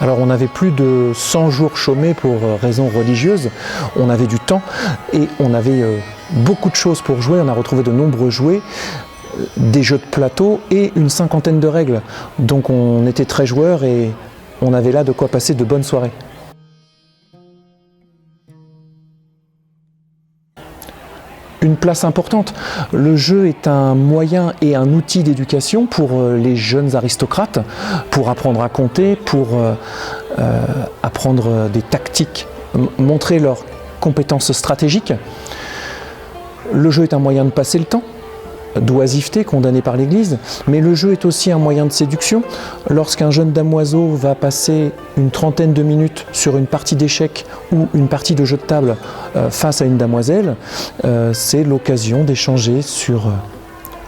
Alors on avait plus de 100 jours chômés pour raisons religieuses, on avait du temps et on avait beaucoup de choses pour jouer, on a retrouvé de nombreux jouets, des jeux de plateau et une cinquantaine de règles. Donc on était très joueurs et on avait là de quoi passer de bonnes soirées. Une place importante. Le jeu est un moyen et un outil d'éducation pour les jeunes aristocrates, pour apprendre à compter, pour apprendre des tactiques, montrer leurs compétences stratégiques. Le jeu est un moyen de passer le temps, d'oisiveté condamnée par l'Église, mais le jeu est aussi un moyen de séduction. Lorsqu'un jeune damoiseau va passer une trentaine de minutes sur une partie d'échecs ou une partie de jeu de table face à une damoiselle, c'est l'occasion d'échanger sur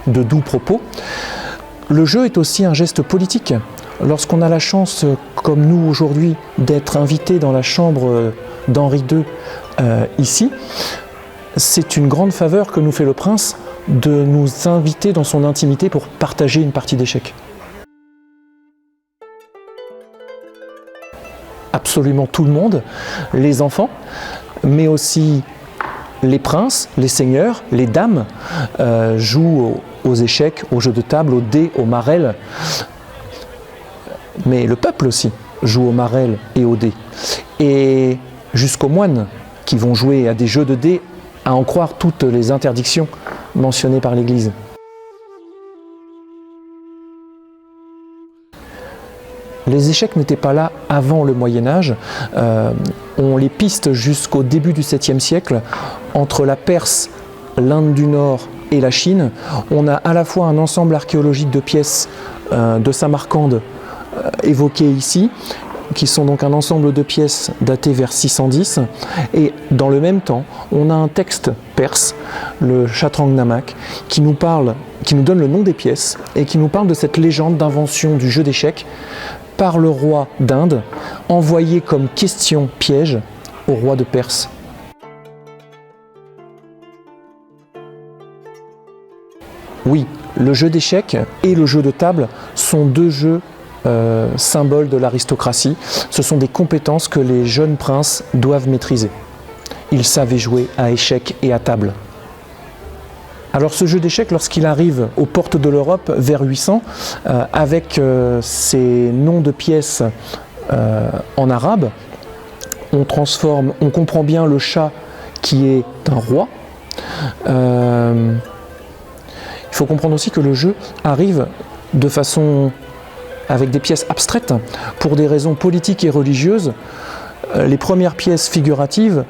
de doux propos. Le jeu est aussi un geste politique. Lorsqu'on a la chance, comme nous aujourd'hui, d'être invité dans la chambre d'Henri II ici, c'est une grande faveur que nous fait le prince de nous inviter dans son intimité pour partager une partie d'échecs. Absolument tout le monde, les enfants, mais aussi les princes, les seigneurs, les dames jouent aux échecs, aux jeux de table, aux dés, aux marelles. Mais le peuple aussi joue aux marelles et aux dés. Et jusqu'aux moines qui vont jouer à des jeux de dés, à en croire toutes les interdictions mentionnées par l'Église. Les échecs n'étaient pas là avant le Moyen-Âge. On les piste jusqu'au début du 7e siècle. Entre la Perse, l'Inde du Nord et la Chine, on a à la fois un ensemble archéologique de pièces de Samarcande évoquées ici, qui sont donc un ensemble de pièces datées vers 610, et dans le même temps, on a un texte perse, le Shatrangnamak, qui nous donne le nom des pièces et qui nous parle de cette légende d'invention du jeu d'échecs par le roi d'Inde, envoyé comme question piège au roi de Perse. Oui, le jeu d'échecs et le jeu de table sont deux jeux symbole de l'aristocratie. Ce sont des compétences que les jeunes princes doivent maîtriser. Ils savaient jouer à échecs et à table. Alors ce jeu d'échecs, lorsqu'il arrive aux portes de l'Europe vers 800, avec ces noms de pièces en arabe, on comprend bien le chat qui est un roi. Il faut comprendre aussi que le jeu arrive de façon avec des pièces abstraites, pour des raisons politiques et religieuses. Les premières pièces figuratives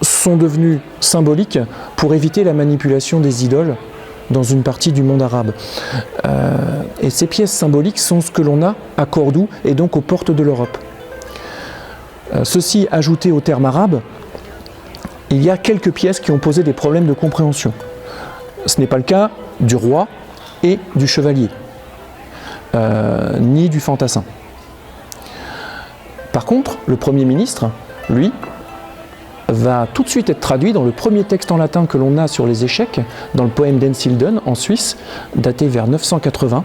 sont devenues symboliques pour éviter la manipulation des idoles dans une partie du monde arabe. Et ces pièces symboliques sont ce que l'on a à Cordoue et donc aux portes de l'Europe. Ceci ajouté au terme arabe, il y a quelques pièces qui ont posé des problèmes de compréhension. Ce n'est pas le cas du roi et du chevalier. Ni du fantassin. Par contre, le Premier ministre, lui, va tout de suite être traduit dans le premier texte en latin que l'on a sur les échecs, dans le poème d'Ensilden en Suisse, daté vers 980.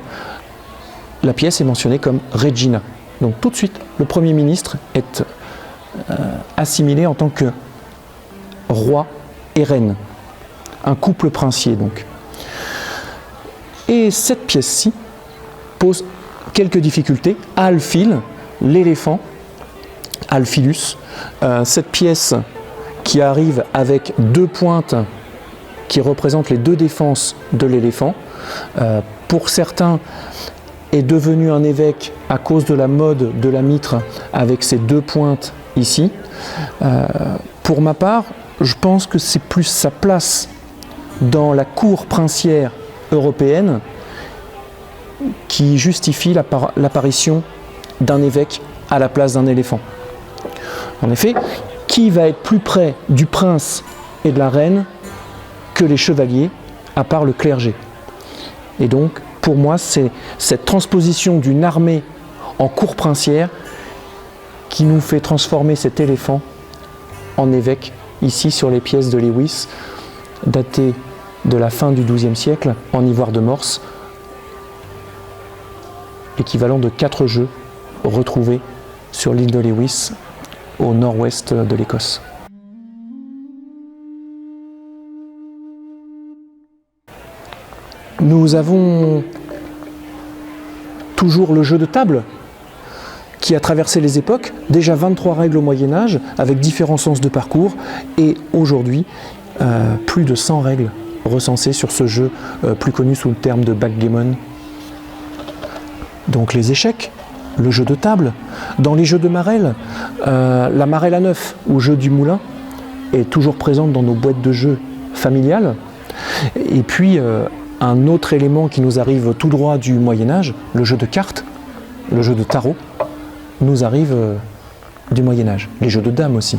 La pièce est mentionnée comme Regina. Donc tout de suite, le Premier ministre est assimilé en tant que roi et reine. Un couple princier donc. Et cette pièce-ci pose quelques difficultés. Alphil, l'éléphant, Alphilus, cette pièce qui arrive avec deux pointes qui représentent les deux défenses de l'éléphant, pour certains est devenu un évêque à cause de la mode de la mitre avec ces deux pointes ici. Pour ma part, je pense que c'est plus sa place dans la cour princière européenne qui justifie l'apparition d'un évêque à la place d'un éléphant. En effet, qui va être plus près du prince et de la reine que les chevaliers, à part le clergé? Et donc, pour moi, c'est cette transposition d'une armée en cour princière qui nous fait transformer cet éléphant en évêque, ici sur les pièces de Lewis, datées de la fin du XIIe siècle, en ivoire de Morse, équivalent de 4 jeux retrouvés sur l'île de Lewis, au nord-ouest de l'Écosse. Nous avons toujours le jeu de table qui a traversé les époques, déjà 23 règles au Moyen-Âge avec différents sens de parcours et aujourd'hui plus de 100 règles recensées sur ce jeu plus connu sous le terme de backgammon. Donc les échecs, le jeu de table, dans les jeux de marelle, la marelle à 9 ou jeu du moulin est toujours présente dans nos boîtes de jeux familiales. Et puis un autre élément qui nous arrive tout droit du Moyen-Âge, le jeu de cartes, le jeu de tarot, nous arrive du Moyen-Âge, les jeux de dames aussi.